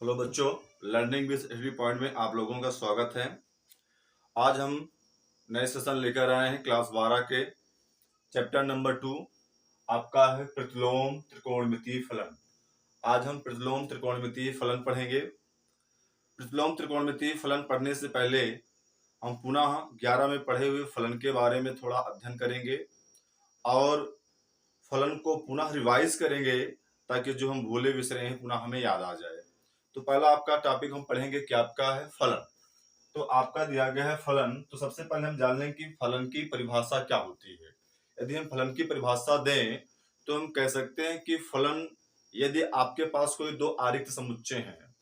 Hello बच्चों, learning with every point में आप लोगों का स्वागत है। आज हम नए सेशन लेकर आए हैं क्लास 12 के चैप्टर नंबर 2। आपका है प्रतिलोम त्रिकोणमितीय फलन। आज हम प्रतिलोम त्रिकोणमितीय फलन पढ़ेंगे। प्रतिलोम त्रिकोणमितीय फलन पढ़ने से पहले हम पुनः 11 में पढ़े हुए फलन के बारे में थोड़ा अध्ययन करेंगे और फलन को पुनः रिवाइज करेंगे ताकि जो हम भूले बिसरे हैं पुनः हमें याद आ जाए। तो पहला आपका टॉपिक हम पढ़ेंगे कि आपका है फलन। तो आपका दिया गया है फलन। तो सबसे पहले हम जान लें कि फलन की परिभाषा क्या होती है। यदि हम फलन की परिभाषा दें तो हम कह सकते हैं कि फलन, यदि आपके पास कोई दो आरिक्त समुच्चय हैं,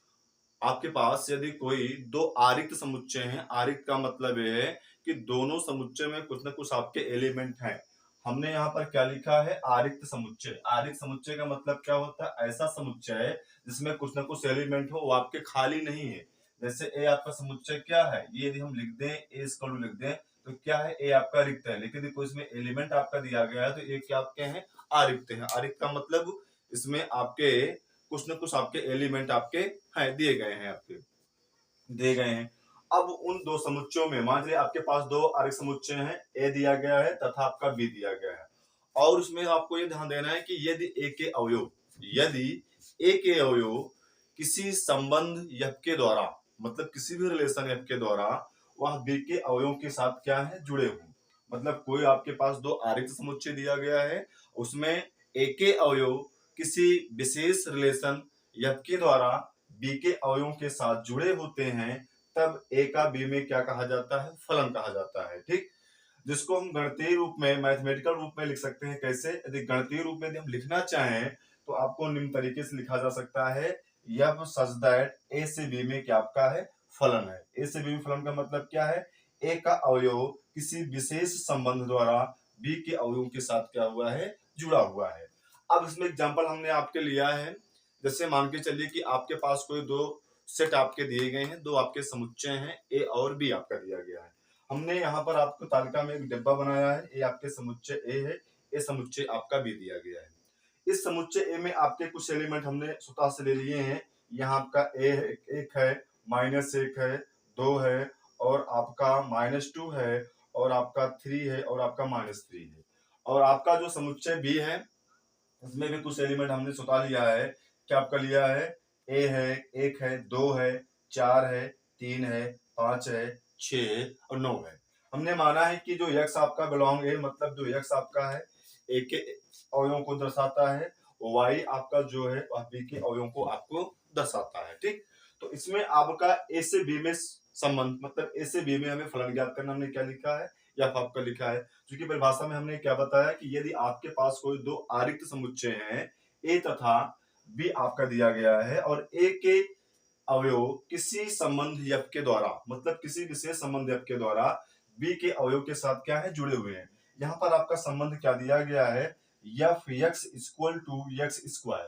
आपके पास यदि कोई दो आरिक्त समुच्चय हैं, आरिक्त का मतलब यह है कि दोनों समुच्चय में कुछ न कुछ आपके एलिमेंट हैं। हमने यहाँ पर क्या लिखा है? आरिक्त समुच्चय। आरिक्त समुच्चय का मतलब क्या होता है? ऐसा समुच्चय जिसमें कुछ न कुछ एलिमेंट हो, वो आपके खाली नहीं है। जैसे ए आपका समुच्चय क्या है, ये यदि हम लिख दें, ए स्क्वायर लिख दें तो क्या है? ए आपका रिक्त है, लेकिन कोई इसमें एलिमेंट आपका दिया गया है तो ये क्या आपके हैं? आरिक्त है। आरिक्त का मतलब इसमें आपके कुछ न कुछ आपके एलिमेंट आपके हैं, दिए गए हैं, आपके दिए गए हैं। अब उन दो समुच्चयों में मान लीजिए आपके पास दो आरिक्त समुच्चय हैं, ए दिया गया है तथा आपका बी दिया गया है। और उसमें आपको ये ध्यान देना है कि यदि ए के अवयव किसी संबंध एफ के द्वारा, मतलब किसी भी रिलेशन एफ के द्वारा वह बी के अवयवों के साथ क्या है? जुड़े हुए। मतलब कोई आपके पास दो आरिक्त समुच्चय दिया गया है, उसमें ए के अवयव किसी विशेष रिलेशन एफ के द्वारा बी के अवयवों के साथ जुड़े होते हैं, तब ए का बी में क्या कहा जाता है? फलन कहा जाता है। ठीक, जिसको हम गणितीय रूप में, मैथमेटिकल रूप में लिख सकते हैं। कैसे? यदि गणितीय रूप में यदि हम लिखना चाहें तो आपको निम्न तरीके से लिखा जा सकता है, यह सच दैट ए से बी में क्या आपका है? फलन है। ए से बी में फलन का मतलब क्या है? ए का अवयव किसी विशेष संबंध द्वारा बी के अवयवों के साथ क्या हुआ है? जुड़ा हुआ है। अब इसमें एग्जांपल हमने आपके लिया है। जैसे मान के चलिए कि आपके पास कोई दो सेट आपके दिए गए हैं, दो आपके समुच्चय हैं, ए और बी आपका दिया गया है। हमने यहाँ पर आपको तालिका में एक डिब्बा बनाया है, ए आपके समुच्चय ए है, ए समुच्चय आपका बी दिया गया है। इस समुच्चय ए में आपके कुछ एलिमेंट हमने स्वतः से ले लिए हैं। यहाँ आपका ए है, एक है, -1 है, 2 है, और आपका -2 है, और आपका 3 है, और आपका -3 है। और आपका जो समुच्चय बी है उसमें भी कुछ एलिमेंट हमने स्वतः लिया है। क्या आपका लिया है? ए है, 1 है, 2 है, 4 है, 3 है, 5 है, 6 और 9 है। हमने माना है कि जो यक्स आपका बिलोंग है, मतलब जो यक्स आपका है ए के अवयवों को दर्शाता है, वाई आपका जो है वह बी के अवयवों को आपको दर्शाता है। ठीक, तो इसमें आपका ए से बी में संबंध, मतलब ए से बी में हमें फलन ज्ञात करना, हमने क्या लिखा है? या आपका लिखा है, क्योंकि परिभाषा में हमने क्या बताया कि यदि आपके पास कोई दो आरिक्त समुच्चय हैं, ए तथा बी आपका दिया गया है, और ए के अवयव किसी संबंध एफ के द्वारा, मतलब किसी विशेष संबंध एफ के द्वारा बी के अवयव के साथ क्या है? जुड़े हुए हैं। यहाँ पर आपका संबंध क्या दिया गया है? F x equal to x square.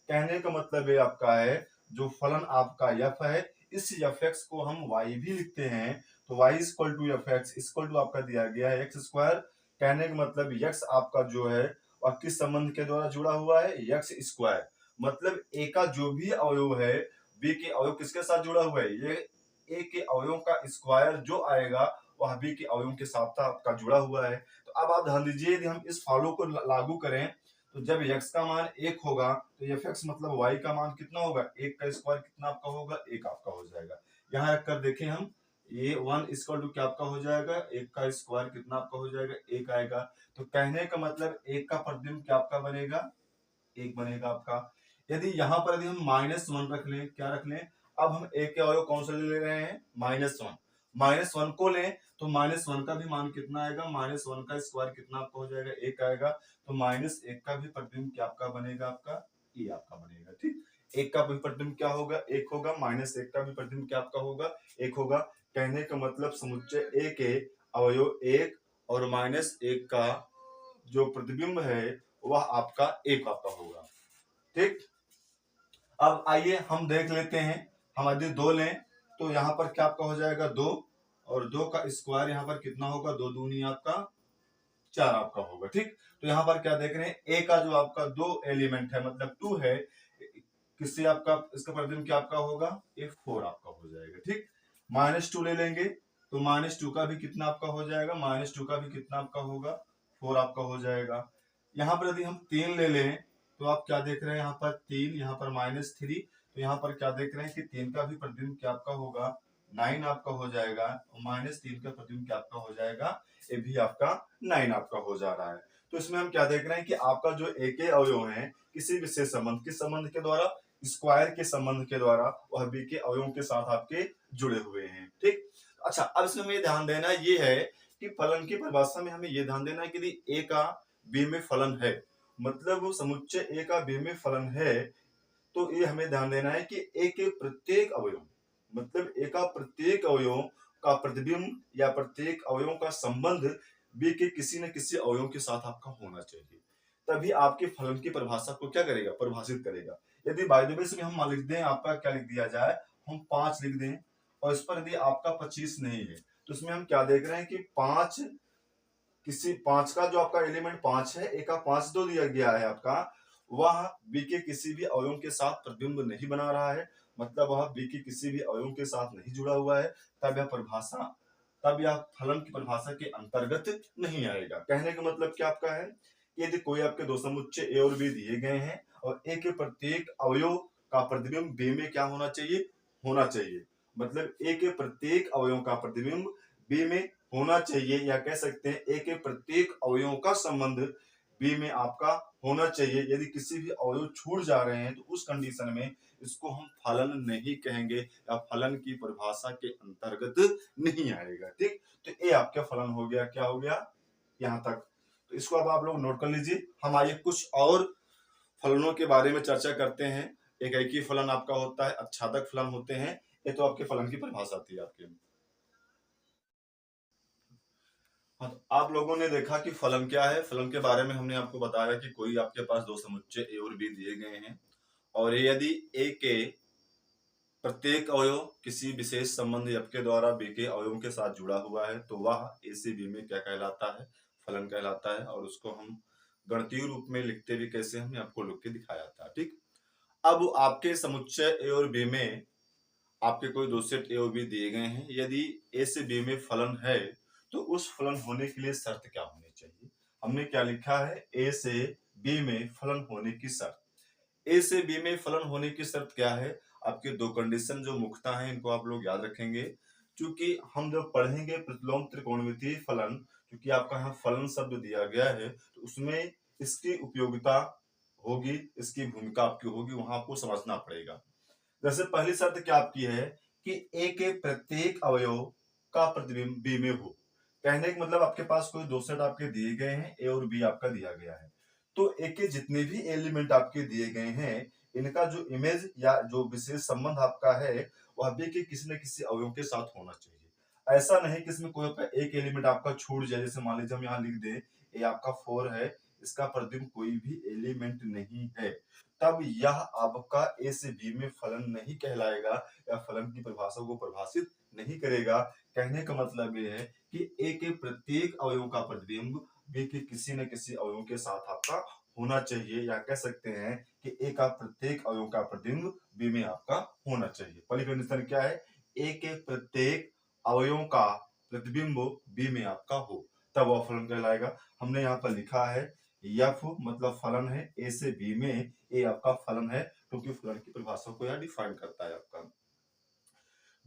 कहने का मतलब ये आपका है, जो फलन आपका एफ है, इस एफ एक्स को हम वाई भी लिखते हैं, तो y equal to f x equal to आपका दिया गया है एक्स स्क्वायर। कहने का मतलब x आपका जो है वह किस संबंध के द्वारा जुड़ा हुआ है? X square. मतलब a का जो भी अवयव है, b के अवयव किसके साथ जुड़ा हुआ है? ये a के अवयव का स्क्वायर जो आएगा वह b के अवयव के साथ आपका जुड़ा हुआ है। तो अब आप ध्यान दीजिए, यदि हम इस फॉलो को लागू करें तो जब x का मान 1 होगा तो एफ एक्स मतलब y का मान कितना होगा? 1 का स्क्वायर कितना आपका होगा? 1 आपका हो जाएगा। यहाँ रखकर देखें हम, ये 1 इक्वल टू क्या आपका हो जाएगा? 1 का स्क्वायर कितना आपका हो जाएगा? 1 आएगा। तो कहने का मतलब 1 का प्रतिबिंब क्या आपका बनेगा? 1 बनेगा आपका। यदि यहाँ पर यदि हम -1 रख लें, क्या रख लें? अब हम a के अवयव कौन सा ले रहे हैं? -1। -1 को लें तो -1 का भी मान कितना आएगा? -1 का स्क्वायर कितना आपका हो जाएगा? 1 आएगा। तो -1 का भी प्रतिबिंब क्या आपका बनेगा? आपका e आपका बनेगा। ठीक, 1 का भी प्रतिबिंब क्या होगा? 1 होगा। -1 का भी प्रतिबिंब क्या आपका होगा? 1 होगा। कहने का मतलब समुच्चय ए के अवयव 1 और -1 का जो प्रतिबिंब है वह आपका 1 आपका होगा। ठीक, अब आइए हम देख लेते हैं। हम यदि 2 लें तो यहाँ पर क्या आपका हो जाएगा? 2, और 2 का स्क्वायर यहाँ पर कितना होगा? 2 दूनी आपका 4 आपका होगा। ठीक, तो यहाँ पर क्या देख रहे हैं? ए का जो आपका 2 एलिमेंट है, मतलब 2 है, किससे आपका इसका प्रतिबिंब क्या आपका होगा, ये 4 आपका हो जाएगा। ठीक, -2 ले लेंगे तो -2 का भी कितना आपका हो जाएगा, -2 का भी कितना आपका होगा, 4 आपका हो जाएगा। यहाँ पर यदि हम 3 ले लें तो आप क्या देख रहे हैं, यहाँ पर 3, यहाँ पर -3, तो यहाँ पर क्या देख रहे हैं कि 3 का भी प्रतिबिंब क्या आपका होगा, 9 आपका हो जाएगा, और -3 का प्रतिबिंब क्या आपका हो जाएगा, ये भी आपका 9 आपका हो जा रहा है। तो इसमें हम क्या देख रहे हैं कि आपका जो एक अवयव है किसी विशेष संबंध, किस संबंध के द्वारा, स्क्वायर के संबंध के द्वारा वह बी के अवयवों के साथ आपके जुड़े हुए हैं। ठीक, अच्छा अब इसमें हमें ध्यान देना ये है कि फलन की परिभाषा में हमें ये ध्यान देना है कि यदि ए का बी में फलन है, मतलब वो समुच्चय ए का बी में फलन है, तो ये हमें ध्यान देना है कि ए के प्रत्येक अवयव, मतलब ए का प्रत्येक अवयव का प्रतिबिंब या प्रत्येक अवयव का संबंध बी के किसी न किसी अवयव के साथ आपका होना चाहिए, तभी आपके फलन की परिभाषा को क्या करेगा, परिभाषित करेगा। यदि बाय द वे से हम लिख दें, आपका क्या लिख दिया जाए, हम 5 लिख दें, और इस पर यदि आपका 25 नहीं है, तो इसमें हम क्या देख रहे हैं कि 5 किसी 5 का जो आपका एलिमेंट 5 है, ए का 5 दो दिया गया है आपका, वह बी के किसी भी अवयव के साथ प्रतिबिंब नहीं बना रहा है, मतलब वह बी के किसी भी अवयव के साथ नहीं जुड़ा हुआ है, तब यह फलन की परिभाषा के अंतर्गत नहीं आएगा। कहने का मतलब क्या आपका है, यदि कोई आपके दो समुच्चय ए और बी दिए गए हैं और ए के प्रत्येक अवयव का प्रतिबिंब बी में क्या होना चाहिए, होना चाहिए, मतलब ए के प्रत्येक अवयव का प्रतिबिंब बी में होना चाहिए, या कह सकते हैं ए के प्रत्येक अवयवों का संबंध बी में आपका होना चाहिए। यदि किसी भी अवयव छूट जा रहे हैं तो उस कंडीशन में इसको हम फलन नहीं कहेंगे या फलन की परिभाषा के अंतर्गत नहीं आएगा। ठीक, तो ये आपका फलन हो गया, क्या हो गया यहाँ तक। तो इसको अब आप लोग नोट कर लीजिए। हम आइए कुछ और फलनों के बारे में चर्चा करते हैं। एक ही फलन आपका होता है, अच्छादक फलन होते हैं। ये तो आपके फलन की परिभाषा थी आपके। हाँ, तो आप लोगों ने देखा कि फलन क्या है। फलन के बारे में हमने आपको बताया कि कोई आपके पास दो समुच्चय ए और बी दिए गए हैं और यदि ए के प्रत्येक अवयव किसी विशेष संबंध f के द्वारा b के अवयवों के साथ जुड़ा हुआ है, तो वह a से b में क्या कहलाता है, फलन कहलाता है। और उसको हम गणितीय रूप में लिखते भी कैसे, हमने आपको लिख के दिखाया था। ठीक, अब आपके समुच्चय a और b में आपके कोई दो सेट ए और बी दिए गए हैं। यदि ए से बी में फलन है तो उस फलन होने के लिए शर्त क्या होनी चाहिए। हमने क्या लिखा है, ए से बी में फलन होने की शर्त। ए से बी में फलन होने की शर्त क्या है, आपके दो कंडीशन जो मुख्यतः हैं इनको आप लोग याद रखेंगे, क्योंकि हम जब पढ़ेंगे प्रतिलोम त्रिकोणमितीय फलन, क्योंकि आपका यहाँ फलन शब्द दिया गया है तो उसमें इसकी उपयोगिता होगी, इसकी भूमिका आपकी होगी, वहां आपको समझना पड़ेगा। जैसे पहली शर्त क्या आपकी है कि ए के प्रत्येक अवयव का प्रतिबिंब बी में हो। कहने का मतलब आपके पास कोई दो सेट आपके दिए गए हैं, ए और बी आपका दिया गया है, तो ए के जितने भी एलिमेंट आपके दिए गए हैं इनका जो इमेज या जो विशेष संबंध आपका है वह बी के किसी न किसी अवयव के साथ होना चाहिए। ऐसा नहीं कि इसमें कोई एक एलिमेंट आपका छूट जाए। जैसे मान लीजिए हम यहाँ लिख दें ए आपका 4 है, इसका प्रतिबिंब कोई भी एलिमेंट नहीं है, तब यह आपका ए से बी में फलन नहीं कहलाएगा या फलन की परिभाषा को परिभाषित नहीं करेगा। कहने का मतलब ये है कि ए के प्रत्येक अवयव का प्रतिबिंब बी के किसी न किसी अवयव के साथ आपका होना चाहिए, या कह सकते हैं कि ए का प्रत्येक अवयव का प्रतिबिंब बी में आपका होना चाहिए। पहली कंडीशन क्या है, ए के प्रत्येक अवयव का प्रतिबिंब बी में आपका हो, तब वह फलन कहलाएगा। हमने यहाँ पर लिखा है एफ मतलब फलन है, ए से बी में ए आपका फलन है, क्योंकि फलन की परिभाषा को यह डिफाइन करता है आपका।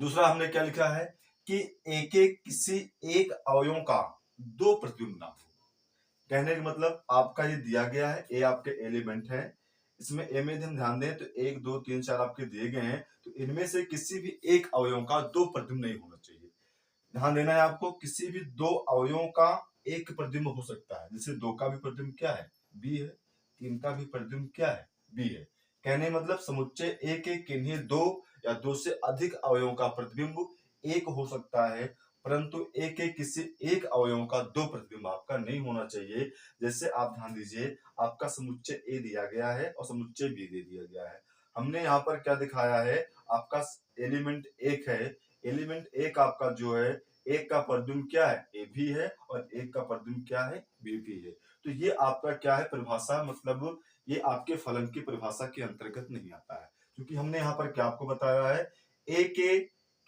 दूसरा हमने क्या लिखा है कि ए के किसी एक अवयव का दो प्रतिबिंब ना हो। कहने का मतलब आपका ये दिया गया है, ए आपके एलिमेंट है, इसमें ए में हम ध्यान दें तो 1 2 3 4 आपके दिए गए हैं, तो इनमें से किसी भी एक अवयव का दो प्रतिबिंब नहीं होना चाहिए। ध्यान देना है आपको, किसी भी दो अवयवों का एक प्रतिबिंब हो सकता है। जैसे 2 का भी प्रतिबिंब क्या है, बी है, 3 का भी प्रतिबिंब क्या है, बी है। कहने मतलब समुच्चय ए के किन्हीं दो या दो से अधिक अवयवों का प्रतिबिंब एक हो सकता है, परंतु ए के किसी एक अवयव का दो प्रतिबिंब आपका नहीं होना चाहिए। जैसे आप ध्यान दीजिए, आपका समुच्चय ए दिया गया है और समुच्चय बी दे दिया गया है। हमने यहाँ पर क्या दिखाया है, आपका एलिमेंट एक है, एलिमेंट एक आपका जो है, एक का प्रतिबिंब क्या है, ए भी है, और एक का प्रतिबिंब क्या है, बी भी है। तो ये आपका क्या है परिभाषा, मतलब ये आपके फलन की परिभाषा के अंतर्गत नहीं आता है। क्योंकि हमने यहाँ पर क्या आपको बताया है, ए के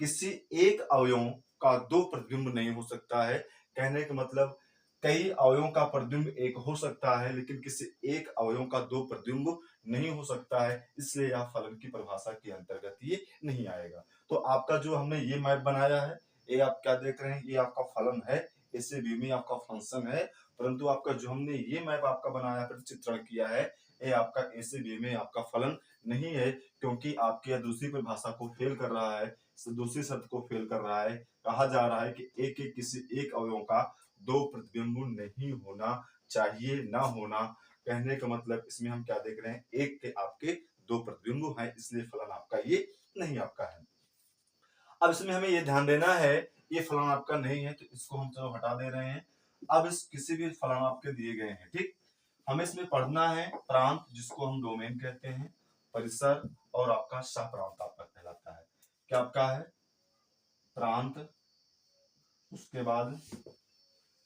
किसी एक अवयव का दो प्रतिबिंब नहीं हो सकता है। कहने का मतलब कई अवयवों का प्रतिबिंब एक हो सकता है, लेकिन किसी एक अवयव का दो प्रतिबिंब नहीं हो सकता है, इसलिए यह फलन की परिभाषा के अंतर्गत ये नहीं आएगा। तो आपका जो हमने ये मैप बनाया है, ये आप क्या देख रहे हैं, ये आपका फलन है, इससे बी में आपका फंक्शन है, परंतु आपका जो हमने ये मैप आपका बनाया है, चित्रण किया है, ये आपका ए से बी में आपका फलन नहीं है, क्योंकि आपकी दूसरी परिभाषा को फेल कर रहा है, दूसरी शर्त को फेल कर रहा है। कहा जा रहा है कि एक एक किसी एक अवयव का दो प्रतिबिंब नहीं होना चाहिए, ना होना। कहने का मतलब इसमें हम क्या देख रहे हैं, एक के आपके दो प्रतिबिंब हैं, इसलिए फलन आपका ये नहीं आपका है। अब इसमें हमें ये ध्यान देना है, ये फलन आपका नहीं है, तो इसको हम चलो हटा दे रहे हैं। अब इस किसी भी फलन आपके दिए गए हैं, ठीक, हमें इसमें पढ़ना है प्रांत, जिसको हम डोमेन कहते हैं, परिसर और आपका सह प्रांत आपका कहलाता है। क्या आपका है, प्रांत, उसके बाद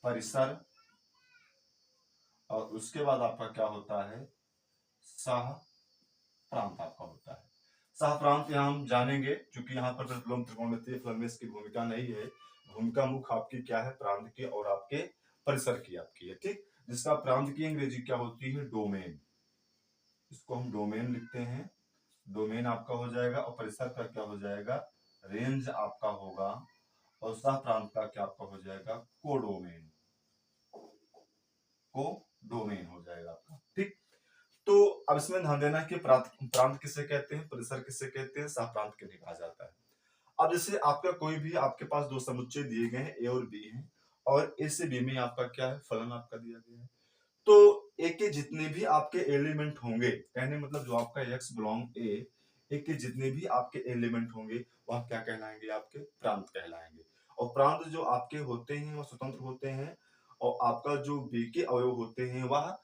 परिसर, और उसके बाद आपका क्या होता है, सह प्रांत आपका होता है। सह प्रांत यहाँ हम जानेंगे, क्योंकि यहाँ पर प्रतिलोम त्रिकोणमितीय फलन में इसकी भूमिका नहीं है। भूमिका मुख्य आपकी क्या है, प्रांत की और आपके परिसर की आपकी है, ठीक। जिसका प्रांत की अंग्रेजी क्या होती है, डोमेन, इसको हम डोमेन लिखते हैं, डोमेन आपका हो जाएगा, और परिसर का क्या हो जाएगा, रेंज आपका होगा, और सह प्रांत का क्या आपका हो जाएगा, कोडोमेन, कोडोमेन हो जाएगा आपका, ठीक। तो अब इसमें ध्यान देना है कि प्रांत किसे कहते हैं, परिसर किसे कहते हैं, सह प्रांत किन्हें कहा जाता है। अब जैसे आपका कोई भी आपके पास दो समुच्चय दिए गए हैं, ए और बी हैं, और ए से बी में आपका क्या है, फलन आपका दिया गया है। तो ए के जितने भी आपके एलिमेंट होंगे, कहने मतलब जो आपका x बिलोंग ए के जितने भी आपके एलिमेंट होंगे वह क्या कहलाएंगे, आपके प्रांत कहलाएंगे। और प्रांत जो आपके होते हैं वह स्वतंत्र होते हैं, और आपका जो बी के अवयव होते हैं वह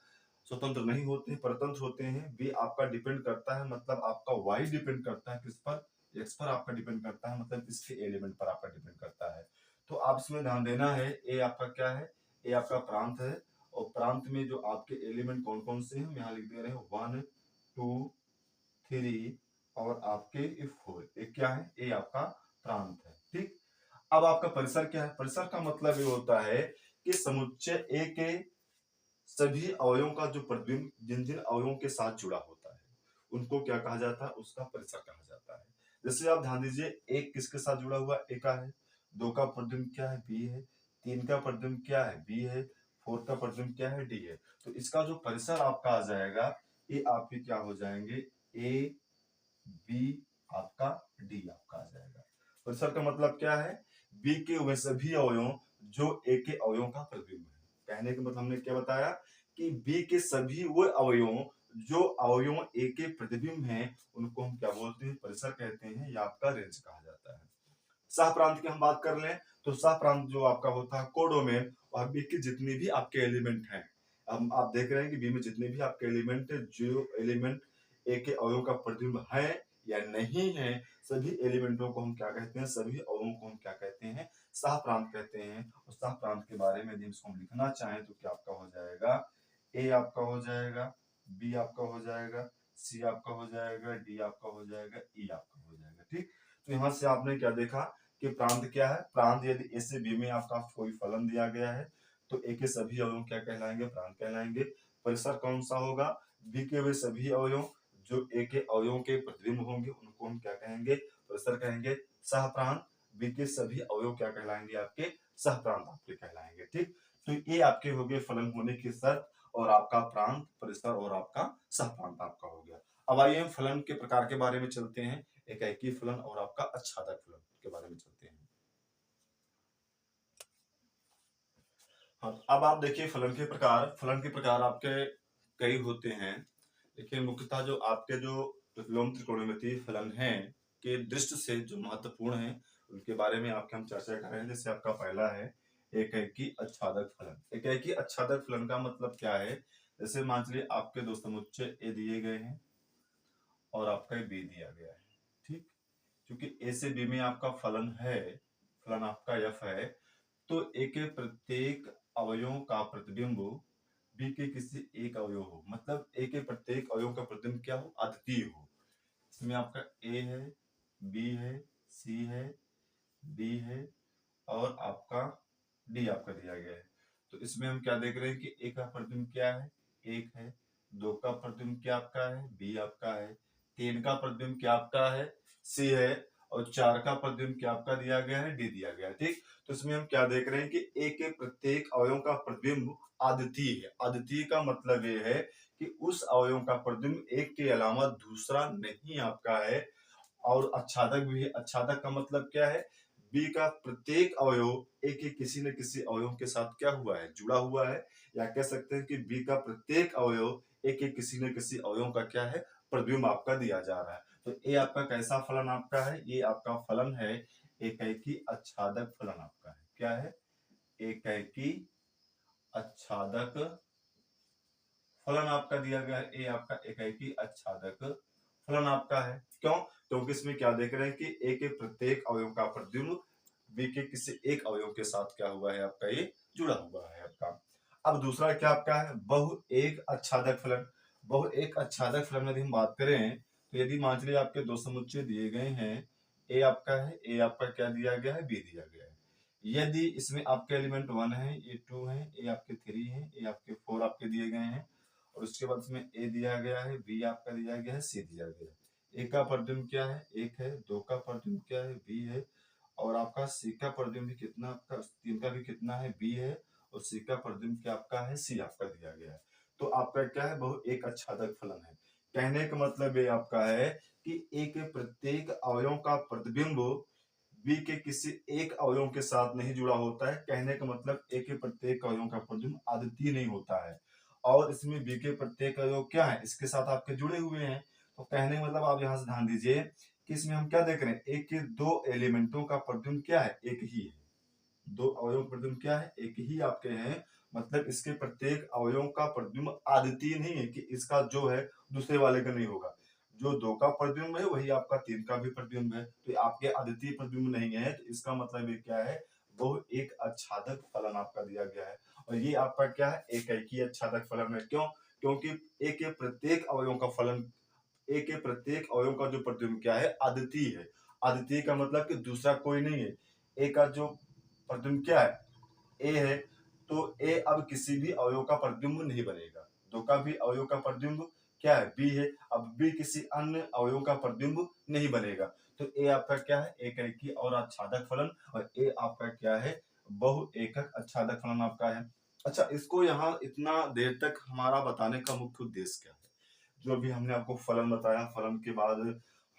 स्वतंत्र नहीं होते हैं, परतंत्र होते हैं। बी आपका डिपेंड करता है, मतलब आपका वाई डिपेंड करता है किस पर, एक्स पर आपका डिपेंड करता है, मतलब इसके एलिमेंट पर आपका डिपेंड करता है। तो आप इसमें ध्यान देना है, ए आपका क्या है, ए आपका प्रांत है, और प्रांत में जो आपके एलिमेंट कौन कौन से हैं हम यहाँ लिख दे रहे हैं, 1 2 3 और आपके 4, ये क्या है, ये आपका प्रांत है, ठीक। अब आपका परिसर क्या है, परिसर का मतलब ये होता है कि समुच्चय ए के सभी अवयवों का जो प्रतिबिंब जिन जिन अवयवों के साथ जुड़ा होता है उनको क्या कहा जाता है, उसका परिसर कहा जाता है। जैसे आप ध्यान दीजिए, एक किसके साथ जुड़ा हुआ, ए का है, दो का प्रतिबिंब क्या है, बी है, तीन का प्रतिबिंब क्या है, बी है, फोर का प्रतिबिंब क्या है, डी है। तो इसका जो परिसर आपका आ जाएगा, ये आपके क्या हो जाएंगे, ए बी आपका डी आपका आ जाएगा। परिसर का मतलब क्या है, बी के वे सभी अवयव जो ए के अवयवों का प्रतिबिंब है। कहने के मतलब हमने क्या बताया कि बी के सभी वो अवयव जो अवयव ए के प्रतिबिंब हैं उनको हम क्या बोलते हैं, परिसर कहते हैं, या आपका रेंज कहा जाता है। सह प्रांत की हम बात कर लें तो सह प्रांत जो आपका होता है कोडोमेन, और बी के जितने भी आपके एलिमेंट हैं, हम आप देख रहे हैं कि बी में जितने भी आपके एलिमेंट है, जो एलिमेंट ए के अवयव का प्रतिबिंब है या नहीं है, सभी एलिमेंटों को हम क्या कहते हैं, सभी अवयवों को हम क्या कहते हैं, सह प्रांत कहते हैं। और सह प्रांत के बारे में यदि इसको हम लिखना चाहें तो क्या आपका हो जाएगा, ए आपका हो जाएगा, बी आपका हो जाएगा, सी आपका हो जाएगा, डी आपका हो जाएगा, ई आपका हो जाएगा, ठीक। तो यहां से आपने क्या देखा कि प्रांत क्या है, प्रांत यदि ए से बी में आपका कोई फलन दिया गया है तो ए के सभी अवयव क्या कहलाएंगे, प्रांत कहलाएंगे। परिसर कौन सा होगा, बी के वे सभी अवयव जो ए के अवयवों के प्रतिबिंब होंगे उनको हम क्या कहेंगे, परिसर कहेंगे। सह प्रांत, बी के सभी अवयव क्या कहलाएंगे, आपके सह प्रांत आपके कहलाएंगे, ठीक। तो ये आपके हो गए फलन होने की शर्त, और आपका प्रांत, परिसर और आपका सह प्रांत आपका हो गया। अब आइए हम फलन के प्रकार के बारे में चलते हैं, एकाकी फलन और आपका आच्छादक फलन के बारे में चलते हैं। हाँ, अब आप देखिए फलन के प्रकार आपके कई होते हैं। देखिए मुख्यतः जो आपके जो प्रतिलोम त्रिकोणमितीय फलन हैं के दृष्टि से जो महत्वपूर्ण है उनके बारे में आपके हम चर्चा कर रहे हैं। जैसे आपका पहला है एकाकी आच्छादक फलन। एकाकी आच्छादक फलन का मतलब क्या है, जैसे मान लीजिए आपके दो समुच्चय ए दिए गए हैं और आपका बी दिया गया है, ठीक। क्योंकि ए से बी में आपका फलन है, फलन आपका एफ है, तो ए के प्रत्येक अवयवों का प्रतिबिंब बी के किसी एक अवयव हो, मतलब ए के प्रत्येक अवयव का प्रतिबिंब क्या हो, अद्वितीय हो। इसमें आपका ए है, बी है, सी है, डी है और आपका डी आपका दिया गया है। तो इसमें हम क्या देख रहे हैं कि ए का प्रतिबिंब क्या है, एक है, दो का प्रतिबिंब क्या आपका है, बी आपका है, तीन का प्रतिबिंब क्या आपका है, सी है और चार का प्रतिबिंब क्या आपका दिया गया है, डी दिया गया है। ठीक, तो इसमें हम क्या देख रहे हैं कि ए के प्रत्येक अवयव का प्रतिबिंब अद्वितीय है। अद्वितीय का मतलब ये है कि उस अवयव का प्रतिबिंब एक के अलावा दूसरा नहीं आपका है। और आच्छादक भी है। आच्छादक का मतलब क्या है, बी का प्रत्येक अवयव ए के किसी न किसी अवयव के साथ क्या हुआ है, जुड़ा हुआ है। या कह सकते हैं कि बी का प्रत्येक अवयव ए के किसी न किसी अवयव का क्या है, प्रतिबिंब आपका दिया जा रहा है। तो ए आपका कैसा फलन आपका है, ये आपका फलन है एकैकी आच्छादक फलन आपका है। क्या है, एकैकी आच्छादक फलन आपका दिया गया है। ए आपका एकैकी आच्छादक फलन आपका है। क्यों, क्योंकि इसमें क्या देख रहे हैं कि ए के प्रत्येक अवयव का प्रतिबिंब बी के किसी एक अवयव के साथ क्या हुआ है आपका, ये जुड़ा हुआ है आपका। अब दूसरा क्या आपका है, बहु एक आच्छादक फलन। बहु एक आच्छादक फलन में हम बात करें तो यदि मान लीजिए आपके दो समुच्चय दिए गए हैं, ए आपका है, ए आपका क्या दिया गया है, बी दिया गया है। यदि इसमें आपके एलिमेंट 1 है, ए 2 है, ए आपके 3 है, ए आपके 4 आपके दिए गए हैं और उसके बाद इसमें ए दिया गया है, बी आपका दिया गया है, सी दिया गया है। ए का प्रतिबिंब क्या है, एक है, दो का प्रतिबिंब क्या है, बी है और आपका सी का प्रतिबिंब भी कितना आपका, तीन का भी कितना है, बी है और सी का प्रतिबिंब क्या आपका है, सी आपका दिया गया है। तो आपका क्या है, बहु एक आच्छादक फलन है। कहने का मतलब ये आपका है कि ए के प्रत्येक अवयव का प्रतिबिंब बी के किसी एक अवयव के साथ नहीं जुड़ा होता है। कहने का मतलब ए के प्रत्येक अवयव का प्रतिबिंब अद्वितीय नहीं होता है। और इसमें बी के प्रत्येक अवयव क्या है, इसके साथ आपके जुड़े हुए हैं। तो कहने का मतलब आप यहां से ध्यान दीजिए कि इसमें हम क्या देख रहे हैं, एक के दो एलिमेंटों का प्रतिबिंब क्या है, एक ही है। दो अवयव प्रतिबिंब क्या है, एक ही आपके हैं। मतलब इसके प्रत्येक अवयव का प्रतिबिंब अद्वितीय नहीं है कि इसका जो है दूसरे वाले का नहीं होगा। जो दो का प्रतिबिंब है वही आपका तीन का भी प्रतिबिंब है। तो आपके अद्वितीय प्रतिबिंब नहीं है, तो इसका मतलब ये क्या है, वो एक आच्छादक फलन आपका दिया गया है। और ये आपका क्या है, एकैकी आच्छादक फलन है। क्यों, क्योंकि ए के प्रत्येक अवयव का फलन, ए के प्रत्येक अवयव का जो प्रतिबिंब क्या है, अद्वितीय है। अद्वितीय का मतलब कि दूसरा कोई नहीं है। ए का जो प्रतिबिंब क्या है, ए है, तो ए अब किसी भी अवयव का प्रतिबिंब नहीं बनेगा। दो का भी अवयव का प्रतिबिंब क्या है, बी है, अब बी किसी अन्य अवयव का प्रतिबिंब नहीं बनेगा। तो ए आपका क्या है, एकैकी और आच्छादक फलन और ए आपका क्या है, बहु एकक आच्छादक फलन आपका है। अच्छा, इसको यहाँ इतना देर तक हमारा बताने का मुख्य उद्देश्य क्या है, जो भी हमने आपको फलन बताया, फलन के बाद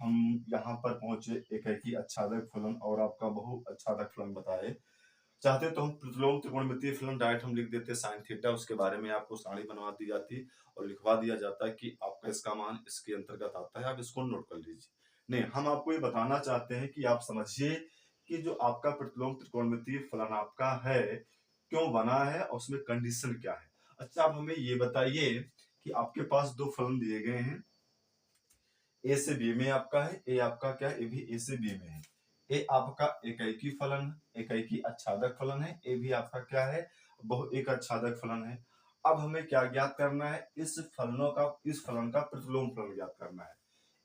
हम यहाँ पर पहुंचे एकैकी आच्छादक फलन और आपका बहु आच्छादक फलन बताए। चाहते तो हम प्रतिलोम त्रिकोणमितीय फलन डायरेक्ट हम लिख देते साइन थीटा, उसके बारे में आपको सारणी बनवा दी जाती और लिखवा दिया जाता है कि आपका इसका मान इसके अंतर्गत आता है, आप इसको नोट कर लीजिए। नहीं, हम आपको ये बताना चाहते हैं कि आप समझिए कि जो आपका प्रतिलोम त्रिकोणमितीय फलन आपका है क्यों बना है और उसमें कंडीशन क्या है। अच्छा, आप हमें ये बताइए कि आपके पास दो फलन दिए गए हैं, ए से बी में आपका है, ए आपका क्या है, ए भी ए से बी में है। ए आपका एकैकी फलन, एकैकी आच्छादक फलन है, ए भी आपका क्या है, बहु एक आच्छादक फलन है। अब हमें क्या ज्ञात करना है, इस फलन का प्रतिलोम फलन ज्ञात करना है।